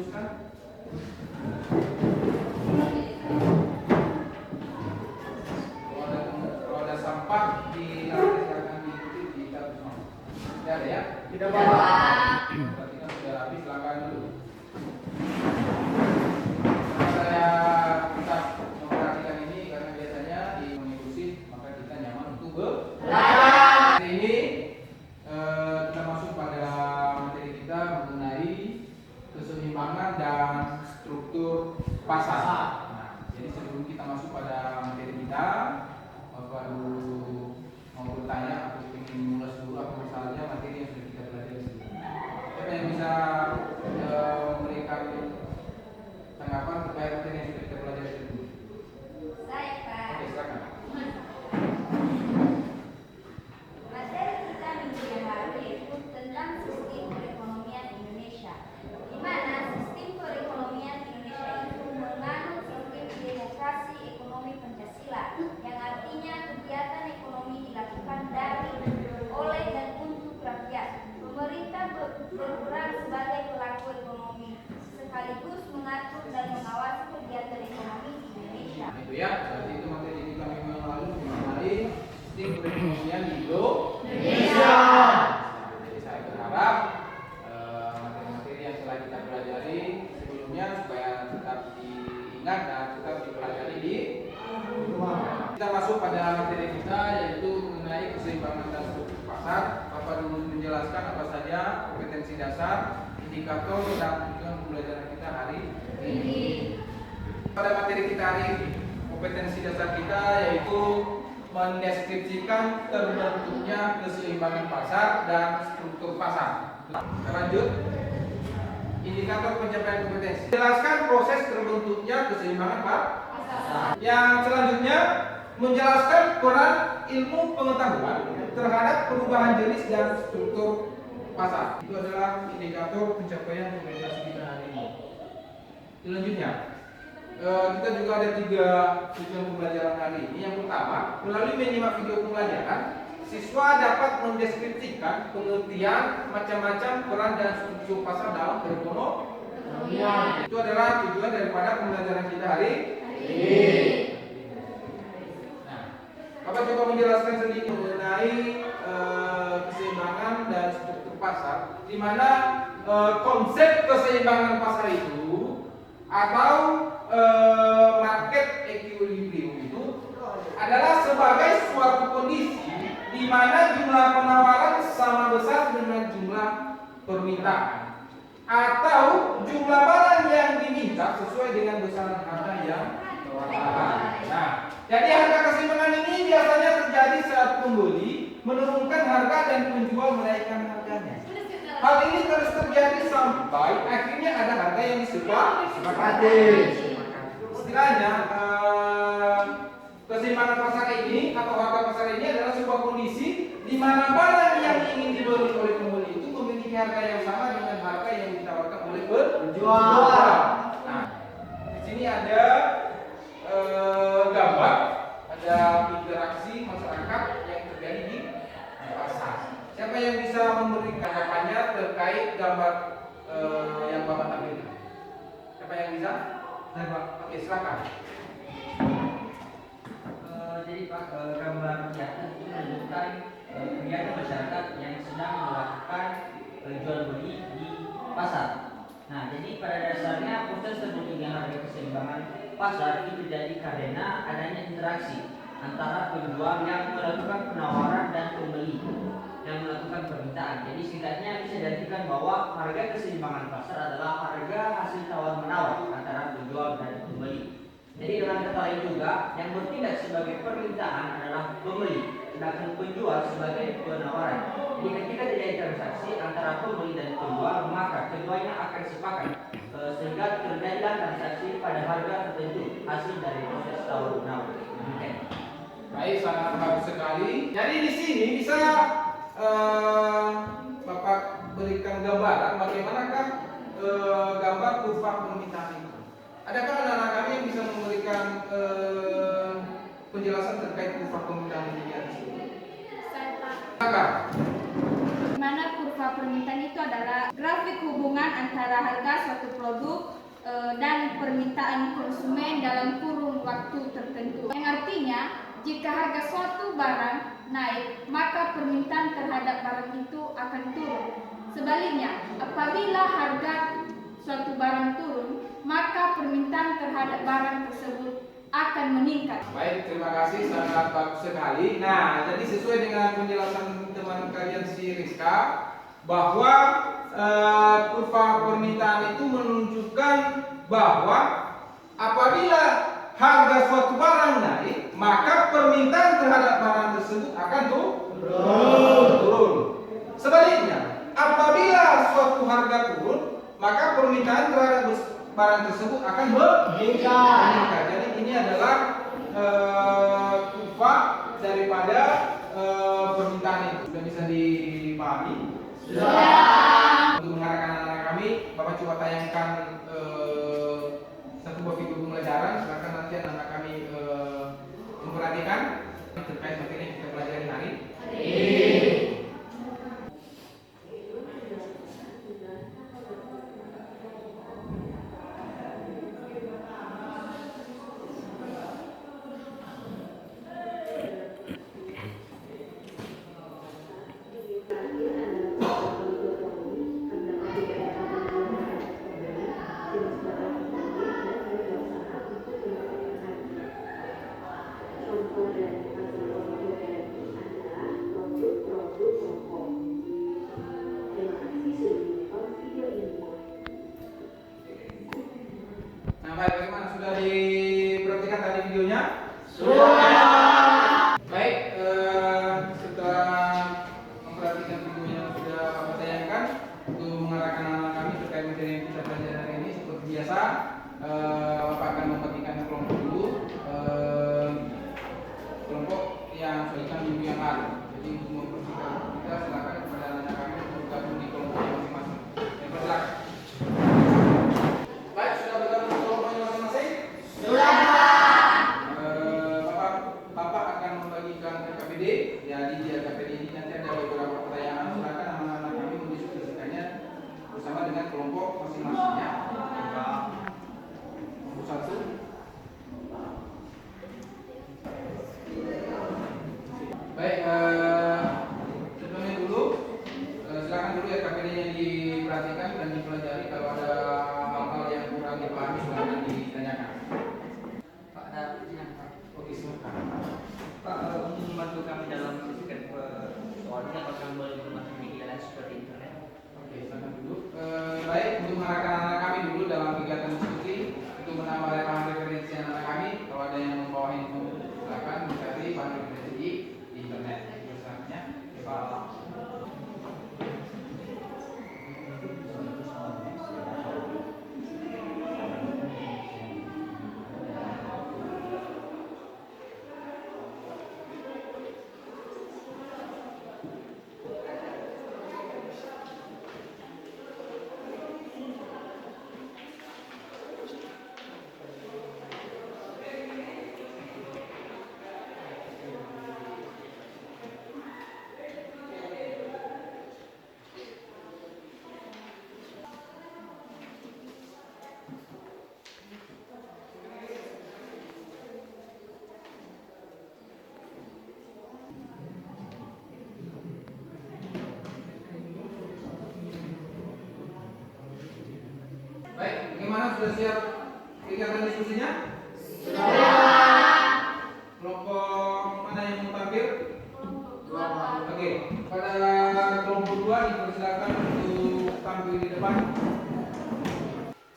teruskan. Kalau ada sampah di lantai silakan diikuti di tabung semua. Tidak ada ya? Tidak apa-apa. Berarti kan sudah habis, silakan dulu. Saya tetap memperhatikan ini karena biasanya di mengikuti maka kita nyaman untuk belajar. Hari ini kita masuk pada materi kita mengenai keseimbangan dan struktur pasar. Nah, jadi sebelum kita masuk pada materi kita, Bapak dulu mau bertanya atau ingin mulai dulu apa masalahnya materi yang sudah kita pelajari sebelumnya. Siapa yang bisa memberikan tanggapan terkait materi yang sudah kita pelajari sebelumnya? Saya, Pak. Oke, silakan. Materi kita minggu yang lalu yaitu tentang sistem perekonomian Indonesia, di mana sistem perekonomian Indonesia itu menganut sistem demokrasi ekonomi Pancasila, yang artinya kegiatan ekonomi dilakukan dari, oleh dan untuk rakyat. Pemerintah berperan sebagai pelaku ekonomi, sekaligus mengatur dan mengawasi kegiatan ekonomi di Indonesia. Nah, itu ya, berarti itu materi kita minggu yang lalu mengenai sistem perekonomian di Indonesia. Jadi saya berharap materi-materi yang telah kita pelajari sebelumnya supaya tetap diingat dan tetap dipelajari di rumah. Kita masuk pada materi kita yaitu mengenai keseimbangan dan struktur pasar. Bapak dulu menjelaskan apa saja kompetensi dasar, indikator dan tujuan pembelajaran kita hari ini. Pada materi kita hari ini, kompetensi dasar kita yaitu mendeskripsikan terbentuknya keseimbangan pasar dan struktur pasar. Kita lanjut. Indikator pencapaian kompetensi. Jelaskan proses terbentuknya keseimbangan pasar. Yang selanjutnya menjelaskan peran ilmu pengetahuan terhadap perubahan jenis dan struktur pasar. Itu adalah indikator pencapaian kompetensi kita hari ini. Selanjutnya, kita juga ada 3 tujuan pembelajaran hari ini. Yang pertama, melalui menyimak video pembelajaran, siswa dapat mendeskripsikan pengertian macam-macam peran dan struktur pasar dalam perekonomian. Itu adalah tujuan daripada pembelajaran kita hari ini. Nah, Bapak coba menjelaskan sedikit mengenai keseimbangan dan struktur pasar, di mana konsep keseimbangan pasar itu atau market equilibrium itu adalah sebagai suatu kondisi di mana jumlah penawaran sama besar dengan jumlah permintaan atau jumlah barang yang diminta sesuai dengan besaran harga yang ditawarkan. Nah, jadi harga keseimbangan ini biasanya terjadi saat pembeli menurunkan harga dan penjual menaikkan harganya. Hal ini terus terjadi sampai akhirnya ada harga yang disepakati. Istilahnya keseimbangan pasar ini atau harga pasar ini adalah sebuah kondisi di mana barang yang ingin dibeli oleh pembeli itu memiliki harga yang sama dengan harga yang ditawarkan oleh penjual. Nah, di sini ada gambar, ada interaksi masyarakat yang terjadi di pasar. Siapa yang bisa memberikan tanggapannya terkait gambar yang Bapak tampilkan? Siapa yang bisa? Saya, Pak. Oke, silakan. Jadi Pak, gambar di atas itu menunjukkan kegiatan masyarakat yang sedang melakukan jual beli di pasar. Nah, jadi pada dasarnya proses terbentuknya harga keseimbangan pasar itu terjadi karena adanya interaksi antara penjual yang melakukan penawaran dan pembeli yang melakukan permintaan. Jadi setidaknya bisa diartikan bahwa harga keseimbangan pasar adalah harga hasil tawar menawar antara penjual dan pembeli. Jadi dengan kata lain juga, yang bertindak sebagai permintaan adalah pembeli, sedangkan penjual sebagai penawaran. Jadi ketika terjadi transaksi antara pembeli dan penjual, maka keduanya akan sepakat sehingga terjadilah transaksi pada harga tertentu hasil dari proses tawar menawar. Baik, sangat bagus sekali. Jadi di sini bisa Bapak berikan gambaran bagaimanakah gambar kurva permintaan itu. Adakah anak-anak kami yang bisa memberikan penjelasan terkait kurva permintaan ini di sini? Saya, Pak. Silakan. Di mana kurva maka permintaan itu adalah grafik hubungan antara harga suatu produk dan permintaan konsumen dalam kurun waktu tertentu. Yang artinya, jika harga suatu barang naik, maka permintaan terhadap barang itu akan turun. Sebaliknya, apabila harga suatu barang turun, maka permintaan terhadap barang tersebut akan meningkat. Baik, terima kasih, sangat bagus sekali. Nah, jadi sesuai dengan penjelasan teman kalian si Rizka, bahwa kurva permintaan itu menunjukkan bahwa apabila harga suatu barang naik, maka permintaan terhadap barang tersebut akan turun. Sebaliknya, apabila suatu harga turun, maka permintaan terhadap barang tersebut akan meningkat. Jadi ini adalah kurva daripada permintaan itu. Sudah bisa dipahami? Untuk mengarahkan anak-anak kami, Bapak coba tayangkan satu buah video pembelajaran. Silakan nanti anak-anak kami memperhatikan terkait materi yang kita pelajari hari ini. Nah, baik, bagaimana? Sudah diperhatikan tadi videonya? Sudah. Baik, setelah memperhatikan videonya yang sudah Bapak tayangkan, untuk mengarahkan anak kami terkait materi yang kita pelajari hari ini, seperti biasa, Bapak akan membagikan kelompok dulu, kelompok yang sudah minggu yang lalu. Jadi untuk mempersingkat kita, silakan kepada anak kami untuk gabung di kelompok masing-masing. Silakan. Baik, sudah bergabung di kelompoknya masing-masing? Sudah. Bapak akan membagikan KKPD. Jadi di KKPD ini nanti ada beberapa pertanyaan. Silakan anak-anak kami mendiskusikannya bersama dengan kelompok masing-masingnya. Kelompok satu. Baik, sebelumnya dulu, silakan dulu ya KPD-nya diperhatikan dan dipelajari. Kalau ada hal-hal yang kurang dipahami, silakan ditanyakan. Pak, ada pertanyaan Pak. Oke, silakan. Pak, untuk membantu kami dalam siskan soalnya, apakah kami boleh menggunakan media lain seperti internet? Oke, silakan dulu. Baik, untuk mengarahkan anak kami dulu dalam kegiatan diskusi, untuk menambah referensi anak kami, kalau ada yang membawa handphone, silakan mencari bahan referensi di internet. Misalnya, Pak. Baik, bagaimana, sudah siap kegiatan diskusinya? Sudah. Kelompok mana yang mau tampil? Oke, pada kelompok 2 dipersilakan untuk tampil di depan.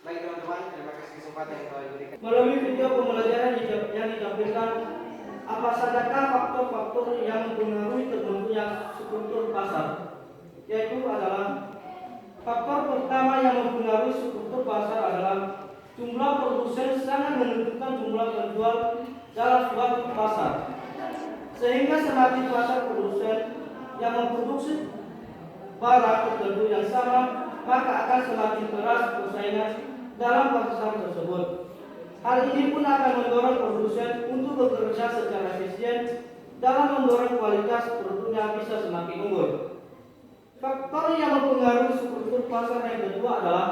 Baik teman-teman, terima kasih kesempatan yang telah diberikan. Melalui video pembelajaran yang ditampilkan, apa sajakah faktor-faktor yang mempengaruhi terbentuknya struktur pasar? Yaitu adalah faktor pertama yang mempengaruhi struktur pasar adalah jumlah produsen sangat menentukan jumlah penjual dalam suatu pasar. Sehingga semakin pasar produsen yang memproduksi barang tertentu yang sama, maka akan semakin keras persaingan dalam pasar tersebut. Hal ini pun akan mendorong produsen untuk bekerja secara efisien dalam mendorong kualitas produknya bisa semakin unggul. Faktor yang mempengaruhi struktur pasar yang kedua adalah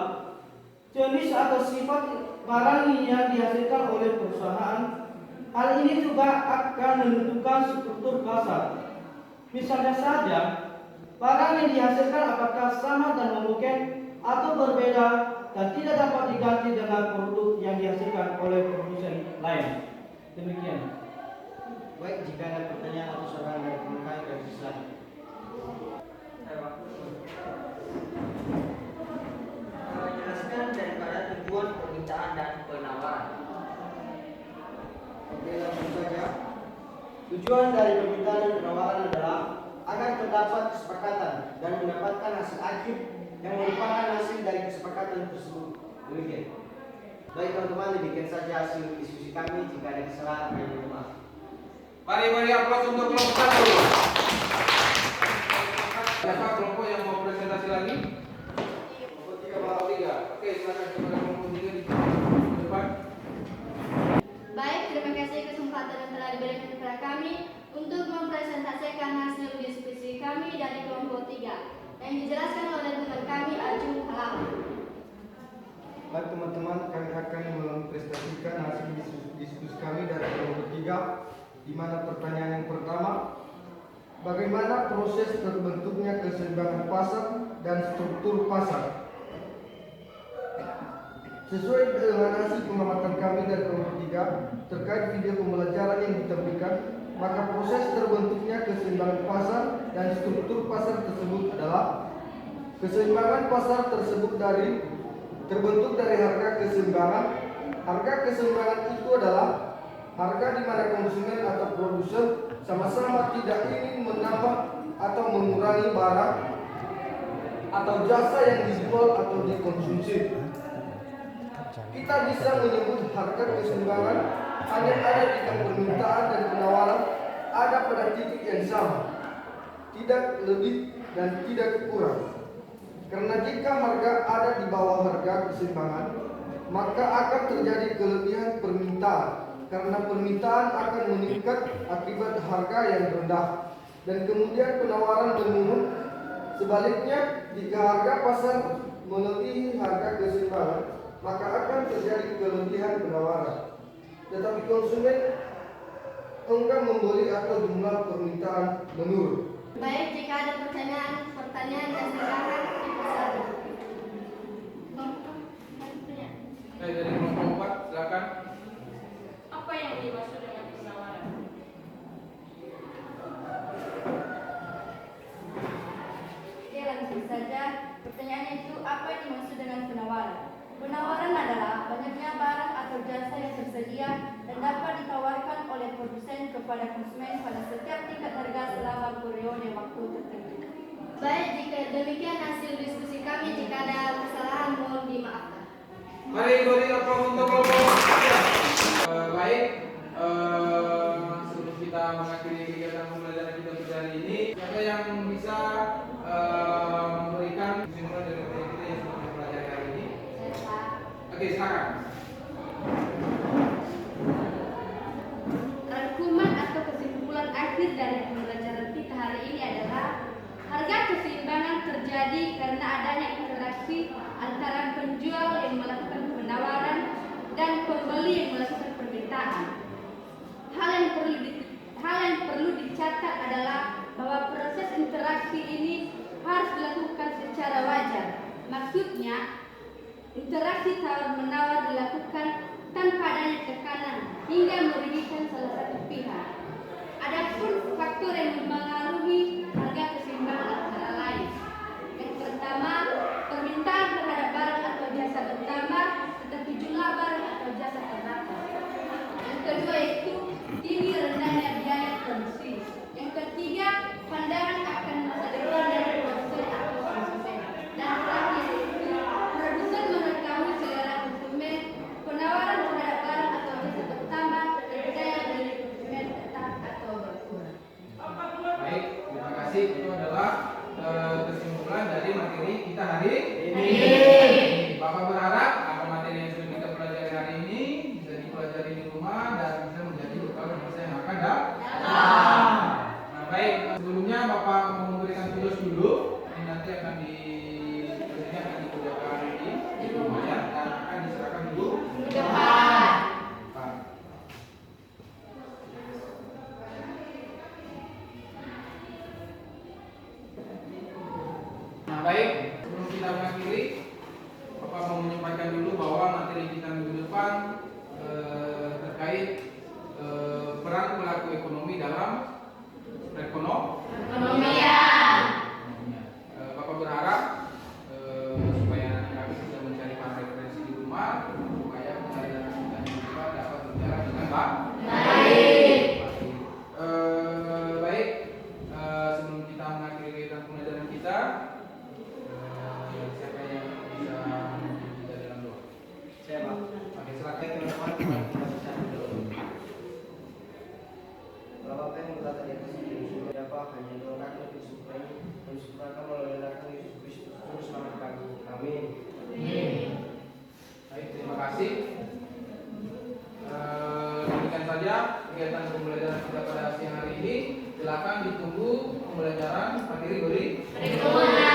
jenis atau sifat barang yang dihasilkan oleh perusahaan. Hal ini juga akan menentukan struktur pasar. Misalnya saja, barang yang dihasilkan apakah sama dan homogen atau berbeda dan tidak dapat diganti dengan produk yang dihasilkan oleh produsen lain. Demikian. Baik, jika ada pertanyaan atau saran dari pemerintah dari silakan. Menjelaskan daripada tujuan permintaan dan penawaran. Oke, langsung saja. Tujuan dari permintaan dan penawaran adalah agar terdapat kesepakatan dan mendapatkan hasil akhir yang merupakan hasil dari kesepakatan tersebut. Demikian. Baik teman-teman, demikian saja hasil diskusi kami. Jika ada kesalahan, kami mohon maaf. Mari aplaus untuk kelompok satu. Siapa kelompok yang mau presentasi lagi? Kelompok tiga. Oke, silakan kepada kelompok tiga di depan. Baik, terima kasih kesempatan yang telah diberikan kepada kami untuk mempresentasikan hasil diskusi kami dari kelompok 3 yang dijelaskan oleh teman kami Ajung Halama. Baik teman-teman, kami akan mempresentasikan hasil diskusi kami dari kelompok 3, di mana pertanyaan yang pertama, bagaimana proses terbentuknya keseimbangan pasar dan struktur pasar? Sesuai dengan hasil pengamatan kami dari kelompok 3 terkait video pembelajaran yang ditampilkan, maka proses terbentuknya keseimbangan pasar dan struktur pasar tersebut adalah keseimbangan pasar tersebut terbentuk dari harga keseimbangan. Harga keseimbangan itu adalah harga di mana konsumen atau produsen sama-sama tidak ingin menambah atau mengurangi barang atau jasa yang dijual atau dikonsumsi. Kita bisa menyebut harga keseimbangan hanya ada jika permintaan dan penawaran ada pada titik yang sama, tidak lebih dan tidak kurang. Karena jika harga ada di bawah harga keseimbangan, maka akan terjadi kelebihan permintaan, karena permintaan akan meningkat akibat harga yang rendah, dan kemudian penawaran menurun. Sebaliknya, jika harga pasar melebihi harga keseimbangan, maka akan terjadi kelebihan penawaran, tetapi konsumen enggan membeli atau jumlah permintaan menurun. Baik, jika ada pertanyaan dan silakan dipersatu. Baik, dari kelompok 4, silakan. Apa yang dimaksud dengan penawaran? Oke, langsung saja. Pertanyaannya itu, apa yang dimaksud dengan penawaran? Penawaran adalah banyaknya barang atau jasa yang tersedia dan dapat ditawarkan oleh produsen kepada konsumen pada setiap tingkat harga selama periode waktu tertentu. Baik, jika demikian hasil diskusi kami. Jika ada kesalahan, mohon dimaafkan. Mari beri aplaus untuk kelompok 3. Baik, sebelum kita mengakhiri kegiatan pembelajaran kita pada hari ini, siapa yang bisa memberikan kesimpulan dari materi kita yang sudah kita pelajari hari ini? Oke, silakan. Rangkuman atau kesimpulan akhir dari pembelajaran kita hari ini adalah harga keseimbangan terjadi karena adanya interaksi antara penjual yang melakukan penawaran dan pembeli yang melakukan permintaan. Hal yang perlu dicatat adalah bahwa proses interaksi ini harus dilakukan secara wajar. Maksudnya, interaksi tawar-menawar dilakukan tanpa adanya tekanan hingga merugikan salah satu pihak. Adapun faktor yang mempengaruhi harga keseimbangan antara lain. Yang pertama, permintaan terhadap barang atau jasa bertambah, tetapi jumlah barang atau jasa terbatas. Yang kedua itu tinggi rendahnya biaya produksi. Yang ketiga, pandangan akan masa depan dari produsen atau konsumen. Dan terakhir itu produsen mengetahui selera konsumen supaya pembelajaran kita juga dapat berjalan dengan baik. Baik, sebelum kita mengakhiri kegiatan pembelajaran kita, siapa yang bisa memimpin kita dalam doa? Saya Pak. Oke, silakan. Teman-teman, kita bisa dulu. Bapak yang berkata di atas ini, Bapa hanya doakan untuk supaya mensyukurkan melalui datang Yesus Kristus terus selamat kami. Amin. Baik, terima kasih. Demikian saja kegiatan pembelajaran kita pada siang hari ini. Silakan ditunggu pembelajaran materi berikutnya.